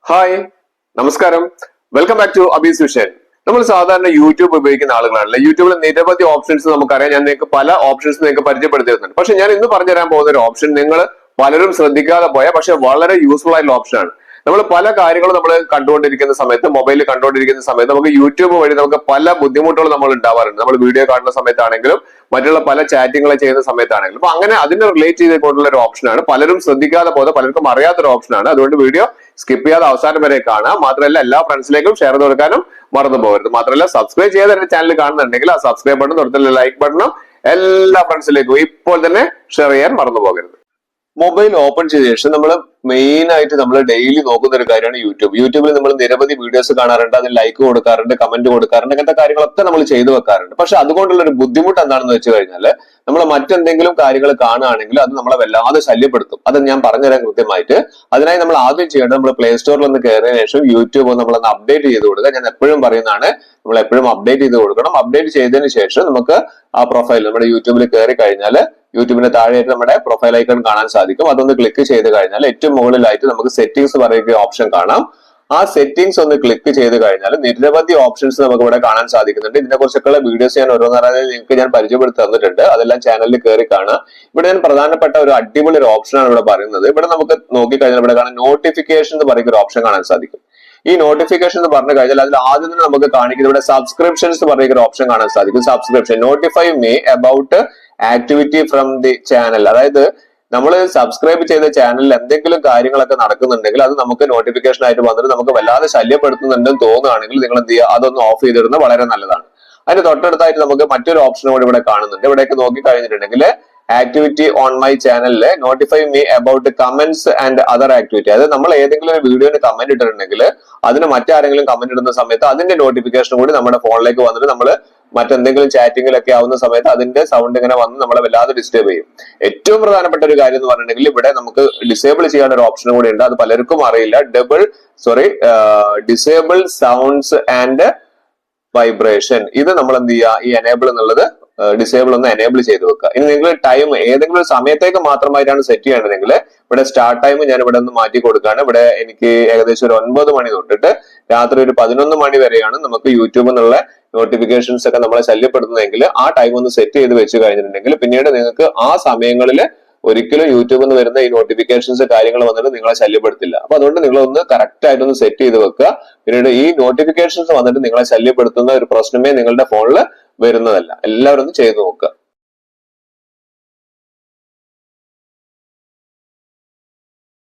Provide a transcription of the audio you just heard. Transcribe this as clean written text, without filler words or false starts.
Hi നമസ്കാരം, welcome back to അബീസ് vision. നമ്മൾ സാധാരണ യൂട്യൂബ് ഉപയോഗിക്കുന്ന ആളുകളാണല്ലോ. യൂട്യൂബിൽ നിരവധി ഓപ്ഷൻസ് നമുക്കറിയാം. ഞാൻ നിങ്ങൾക്ക് പല ഓപ്ഷൻസ് നിങ്ങൾക്ക് പരിചയപ്പെടുത്തിയിരുന്നുണ്ട്. പക്ഷെ ഞാൻ ഇന്ന് പറഞ്ഞുതരാൻ പോകുന്ന ഒരു ഓപ്ഷൻ നിങ്ങൾ പലരും ശ്രദ്ധിക്കാതെ പോയ പക്ഷെ വളരെ യൂസ്ഫുൾ ആയിട്ടുള്ള ഓപ്ഷനാണ്. നമ്മൾ പല കാര്യങ്ങളും നമ്മൾ കണ്ടുകൊണ്ടിരിക്കുന്ന സമയത്ത്, മൊബൈലിൽ കണ്ടുകൊണ്ടിരിക്കുന്ന സമയത്ത് നമുക്ക് യൂട്യൂബ് വഴി നമുക്ക് പല ബുദ്ധിമുട്ടുകൾ നമ്മൾ ഉണ്ടാവാറുണ്ട്. നമ്മൾ വീഡിയോ കാണുന്ന സമയത്താണെങ്കിലും മറ്റുള്ള പല ചാറ്റിങ്ങൾ ചെയ്യുന്ന സമയത്താണെങ്കിലും. അപ്പൊ അങ്ങനെ അതിനെ റിലേറ്റ് ചെയ്തുകൊണ്ടുള്ള ഒരു ഓപ്ഷനാണ്. പലരും ശ്രദ്ധിക്കാതെ പോകുന്നത്, പലർക്കും അറിയാത്തൊരു ഓപ്ഷനാണ്. അതുകൊണ്ട് വീഡിയോ സ്കിപ്പ് ചെയ്യാതെ അവസാനം വരെ കാണാം. മാത്രമല്ല എല്ലാ ഫ്രണ്ട്സിലേക്കും ഷെയർ ചെയ്ത് കൊടുക്കാനും മറന്നു പോകരുത്. മാത്രമല്ല സബ്സ്ക്രൈബ് ചെയ്ത് എന്റെ ചാനൽ കാണുന്നുണ്ടെങ്കിൽ ആ സബ്സ്ക്രൈബ് ബട്ടൺ തൊട്ടുള്ള ലൈക്ക് ബട്ടണും എല്ലാ ഫ്രണ്ട്സിലേക്കും ഇപ്പോൾ തന്നെ ഷെയർ ചെയ്യാൻ മറന്നു പോകരുത്. മൊബൈൽ ഓപ്പൺ ചെയ്ത ശേഷം നമ്മൾ മെയിൻ ആയിട്ട് നമ്മൾ ഡെയിലി നോക്കുന്ന ഒരു കാര്യമാണ് യൂട്യൂബ്. യൂട്യൂബിൽ നമ്മൾ നിരവധി വീഡിയോസ് കാണാറുണ്ട്, അതിൽ ലൈക്ക് കൊടുക്കാറുണ്ട്, കമന്റ് കൊടുക്കാറുണ്ട്, അങ്ങനത്തെ കാര്യങ്ങളൊക്കെ നമ്മൾ ചെയ്തു വെക്കാറുണ്ട്. പക്ഷെ അതുകൊണ്ടുള്ള ഒരു ബുദ്ധിമുട്ട് എന്താണെന്ന് വെച്ച് കഴിഞ്ഞാൽ നമ്മൾ മറ്റെന്തെങ്കിലും കാര്യങ്ങൾ കാണുകയാണെങ്കിൽ അത് നമ്മളെ വല്ലാതെ ശല്യപ്പെടുത്തും. അത് ഞാൻ പറഞ്ഞുതരാൻ കൃത്യമായിട്ട്. അതിനായി നമ്മൾ ആദ്യം ചെയ്യേണ്ടത് നമ്മൾ പ്ലേ സ്റ്റോറിൽ ഒന്ന് കയറിയ ശേഷം യൂട്യൂബ് നമ്മളൊന്ന് അപ്ഡേറ്റ് ചെയ്ത് കൊടുക്കുക. ഞാൻ എപ്പോഴും പറയുന്നതാണ്, നമ്മൾ എപ്പോഴും അപ്ഡേറ്റ് ചെയ്ത് കൊടുക്കണം. അപ്ഡേറ്റ് ചെയ്തതിന് ശേഷം നമുക്ക് ആ പ്രൊഫൈൽ നമ്മുടെ യൂട്യൂബിൽ കയറി കഴിഞ്ഞാൽ യൂട്യൂബിന്റെ താഴെയായിട്ട് നമ്മുടെ പ്രൊഫൈൽ ഐക്കൺ കാണാൻ സാധിക്കും. അതൊന്ന് ക്ലിക്ക് ചെയ്ത് കഴിഞ്ഞാൽ ഏറ്റവും മുകളിലായിട്ട് നമുക്ക് സെറ്റിംഗ്സ് പറയുന്ന ഓപ്ഷൻ കാണാം. ആ സെറ്റിംഗ്സ് ഒന്ന് ക്ലിക്ക് ചെയ്ത് കഴിഞ്ഞാൽ നിരവധി ഓപ്ഷൻസ് നമുക്ക് ഇവിടെ കാണാൻ സാധിക്കുന്നുണ്ട്. ഇതിനെ കുറിച്ചൊക്കെയുള്ള വീഡിയോസ് ഞാൻ ഓരോന്നറിയാതെ നിങ്ങൾക്ക് ഞാൻ പരിചയപ്പെടുത്തി തന്നിട്ടുണ്ട്. അതെല്ലാം ചാനലിൽ കയറി കാണാം. ഇവിടെ ഞാൻ പ്രധാനപ്പെട്ട ഒരു അടിപൊളി ഒരു ഓപ്ഷനാണ് ഇവിടെ പറയുന്നത്. ഇവിടെ നമുക്ക് നോക്കിക്കഴിഞ്ഞാൽ ഇവിടെ കാണാൻ നോട്ടിഫിക്കേഷൻ എന്ന് പറയുന്ന ഒരു ഓപ്ഷൻ കാണാൻ സാധിക്കും. ഈ നോട്ടിഫിക്കേഷൻ എന്ന് പറഞ്ഞു കഴിഞ്ഞാൽ അതിൽ ആദ്യം തന്നെ നമുക്ക് കാണിക്കുന്നത് ഇവിടെ സബ്സ്ക്രിപ്ഷൻസ് പറയുന്ന ഒരു ഓപ്ഷൻ കാണാൻ സാധിക്കും. Subscription notify me about activity from the channel. അതായത് നമ്മൾ സബ്സ്ക്രൈബ് ചെയ്ത ചാനലിൽ എന്തെങ്കിലും കാര്യങ്ങളൊക്കെ നടക്കുന്നുണ്ടെങ്കിൽ അത് നമുക്ക് നോട്ടിഫിക്കേഷൻ ആയിട്ട് വന്നിട്ട് നമുക്ക് വല്ലാതെ ശല്യപ്പെടുത്തുന്നുണ്ടെന്ന് തോന്നുകയാണെങ്കിൽ നിങ്ങൾ എന്ത് ചെയ്യുക, അതൊന്ന് ഓഫ് ചെയ്തിടുന്നത് വളരെ നല്ലതാണ്. അതിന് തൊട്ടടുത്തായിട്ട് നമുക്ക് മറ്റൊരു ഓപ്ഷൻ കൂടി ഇവിടെ കാണുന്നുണ്ട്. ഇവിടേക്ക് നോക്കി കഴിഞ്ഞിട്ടുണ്ടെങ്കിൽ ആക്ടിവിറ്റി ഓൺ മൈ ചാനലില് notify me about comments and other activity. അതായത് നമ്മൾ ഏതെങ്കിലും ഒരു വീഡിയോന് കമന്റ് ഇട്ടിട്ടുണ്ടെങ്കിൽ അതിന് മറ്റാരെങ്കിലും കമന്റ് ഇടുന്ന സമയത്ത് അതിന്റെ നോട്ടിഫിക്കേഷൻ കൂടി നമ്മുടെ ഫോണിലേക്ക് വന്നിട്ട് നമ്മൾ മറ്റെന്തെങ്കിലും ചാറ്റിങ്ങിലൊക്കെ ആവുന്ന സമയത്ത് അതിന്റെ സൗണ്ട് ഇങ്ങനെ വന്ന് നമ്മളെ വല്ലാതെ ഡിസ്റ്റർബ് ചെയ്യും. ഏറ്റവും പ്രധാനപ്പെട്ട ഒരു കാര്യം എന്ന് പറഞ്ഞിട്ടുണ്ടെങ്കിൽ ഇവിടെ നമുക്ക് ഡിസേബിൾ ചെയ്യാൻ ഒരു ഓപ്ഷൻ കൂടി ഉണ്ട്. അത് പലർക്കും അറിയില്ല. Disable sounds and vibration. ഇത് നമ്മൾ എന്ത് ചെയ്യുക, ഈ എനേബിൾ എന്നുള്ളത് ഡിസേബിൾ ഒന്ന് എനേബിൾ ചെയ്ത് വെക്കുക. ഇനി നിങ്ങൾ ടൈം ഏതെങ്കിലും ഒരു സമയത്തേക്ക് മാത്രമായിട്ടാണ് സെറ്റ് ചെയ്യേണ്ടതെങ്കിൽ ഇവിടെ സ്റ്റാർട്ട് ടൈം ഞാൻ ഇവിടെ ഒന്ന് മാറ്റി കൊടുക്കുകയാണ്. ഇവിടെ എനിക്ക് ഏകദേശം ഒരു 9 മണി തൊട്ടിട്ട് രാത്രി ഒരു 11 മണി വരെയാണ് നമുക്ക് യൂട്യൂബിൽ നിന്നുള്ള നോട്ടിഫിക്കേഷൻസ് ഒക്കെ നമ്മളെ ശല്യപ്പെടുന്നതെങ്കിൽ ആ ടൈം ഒന്ന് സെറ്റ് ചെയ്ത് വെച്ച് കഴിഞ്ഞിട്ടുണ്ടെങ്കിൽ പിന്നീട് നിങ്ങൾക്ക് ആ സമയങ്ങളിൽ ഒരിക്കലും യൂട്യൂബിൽ നിന്ന് വരുന്ന ഈ നോട്ടിഫിക്കേഷൻസ് കാര്യങ്ങൾ വന്നിട്ട് നിങ്ങളെ ശല്യപ്പെടുത്തില്ല. അപ്പൊ അതുകൊണ്ട് നിങ്ങളൊന്ന് കറക്റ്റ് ആയിട്ടൊന്ന് സെറ്റ് ചെയ്ത് വെക്കുക. പിന്നീട് ഈ നോട്ടിഫിക്കേഷൻസ് വന്നിട്ട് നിങ്ങളെ ശല്യപ്പെടുത്തുന്ന ഒരു പ്രശ്നമേ നിങ്ങളുടെ ഫോണിൽ വരുന്നതല്ല. എല്ലാവരും ഒന്ന് ചെയ്തു നോക്കുക.